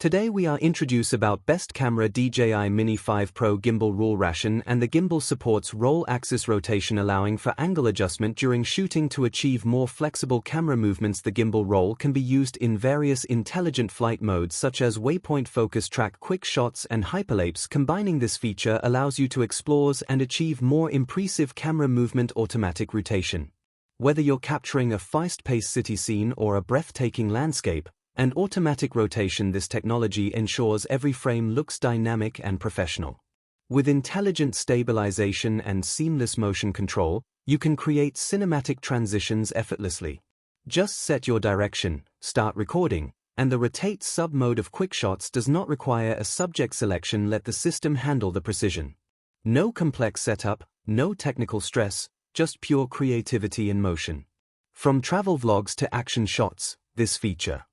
Today we are introduce about best camera DJI Mini 5 Pro gimbal rule ration, and the gimbal supports roll axis rotation allowing for angle adjustment during shooting to achieve more flexible camera movements. The gimbal roll can be used in various intelligent flight modes such as waypoint focus track, quick shots and hyperlapse. Combining this feature allows you to explore and achieve more impressive camera movement. Automatic rotation. Whether you're capturing a fast-paced city scene or a breathtaking landscape, and automatic rotation, this technology ensures every frame looks dynamic and professional. With intelligent stabilization and seamless motion control, you can create cinematic transitions effortlessly. Just set your direction, start recording, and the rotate sub-mode of quick shots does not require a subject selection. Let the system handle the precision. No complex setup, no technical stress, just pure creativity in motion. From travel vlogs to action shots, this feature.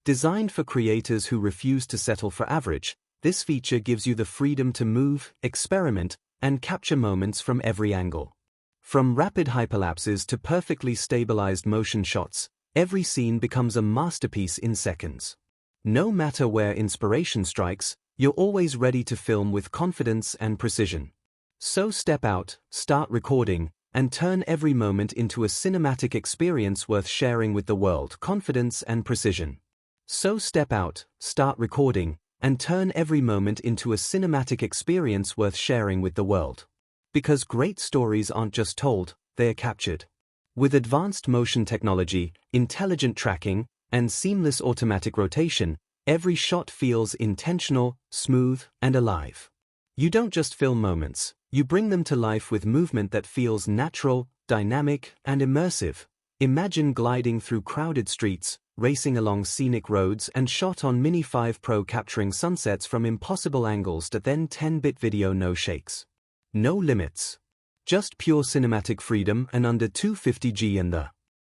Designed for creators who refuse to settle for average, this feature gives you the freedom to move, experiment, and capture moments from every angle. From rapid hyperlapses to perfectly stabilized motion shots, every scene becomes a masterpiece in seconds. No matter where inspiration strikes, you're always ready to film with confidence and precision. So step out, start recording, and turn every moment into a cinematic experience worth sharing with the world. Confidence and precision. So step out, start recording, and turn every moment into a cinematic experience worth sharing with the world. Because great stories aren't just told, they are captured. With advanced motion technology, intelligent tracking, and seamless automatic rotation, every shot feels intentional, smooth, and alive. You don't just film moments, you bring them to life with movement that feels natural, dynamic, and immersive. Imagine gliding through crowded streets, racing along scenic roads, and shot on Mini 5 Pro, capturing sunsets from impossible angles. To then 10-bit video, no shakes. No limits. Just pure cinematic freedom and under 250G in the.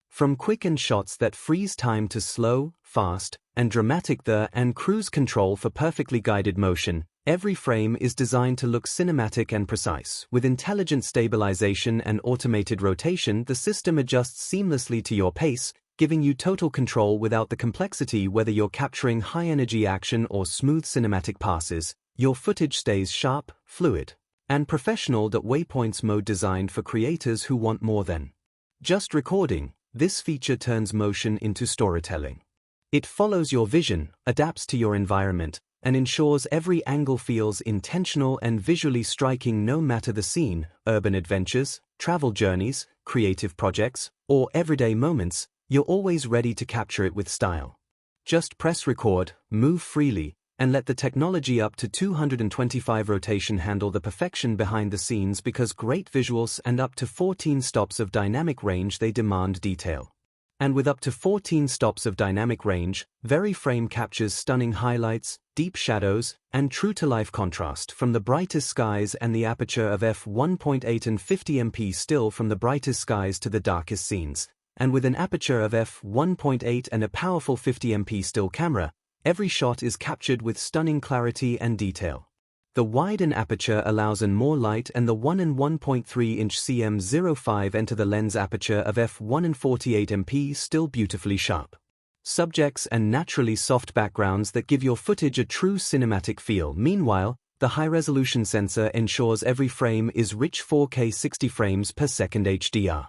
From quick-and shots that freeze time to slow, fast, and dramatic and cruise control for perfectly guided motion, every frame is designed to look cinematic and precise. With intelligent stabilization and automated rotation, the system adjusts seamlessly to your pace, giving you total control without the complexity. Whether you're capturing high-energy action or smooth cinematic passes, your footage stays sharp, fluid, and professional. Waypoints mode, designed for creators who want more than just recording. This feature turns motion into storytelling. It follows your vision, adapts to your environment, and ensures every angle feels intentional and visually striking. No matter the scene, urban adventures, travel journeys, creative projects, or everyday moments, you're always ready to capture it with style. Just press record, move freely, and let the technology up to 225 rotation handle the perfection behind the scenes. Because great visuals and up to 14 stops of dynamic range, they demand detail. And with up to 14 stops of dynamic range, every frame captures stunning highlights, deep shadows, and true-to-life contrast. From the brightest skies and the aperture of f1.8 and 50MP still, from the brightest skies to the darkest scenes. And with an aperture of f1.8 and a powerful 50MP still camera, every shot is captured with stunning clarity and detail. The widen aperture allows in more light, and the 1 and 1.3 inch cm05 enter the lens aperture of f1 and 48MP still beautifully sharp subjects and naturally soft backgrounds that give your footage a true cinematic feel. Meanwhile, the high-resolution sensor ensures every frame is rich 4K 60 frames per second HDR.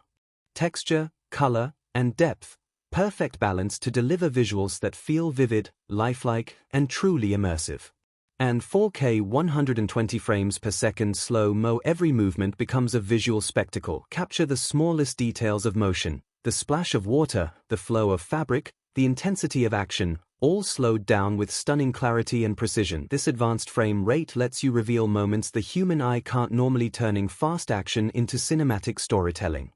Texture, color, and depth, perfect balance to deliver visuals that feel vivid, lifelike, and truly immersive. And 4K 120 frames per second slow-mo, every movement becomes a visual spectacle. Capture the smallest details of motion, the splash of water, the flow of fabric, the intensity of action, all slowed down with stunning clarity and precision. This advanced frame rate lets you reveal moments the human eye can't normally, turning fast action into cinematic storytelling.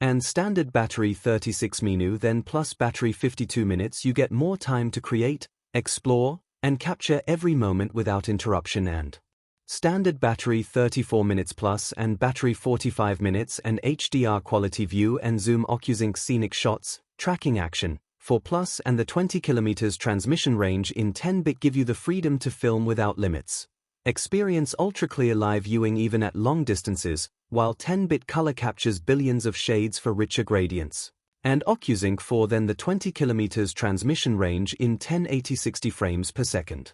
And standard battery 36 minutes then plus battery 52 minutes, you get more time to create, explore, and capture every moment without interruption. And standard battery 34 minutes plus and battery 45 minutes, and HDR quality view and zoom OcuSync scenic shots, tracking action, 4+ and the 20 km transmission range in 10-bit give you the freedom to film without limits. Experience ultra-clear live viewing even at long distances, while 10-bit color captures billions of shades for richer gradients. and OcuSync 4 then the 20 km transmission range in 1080-60 frames per second.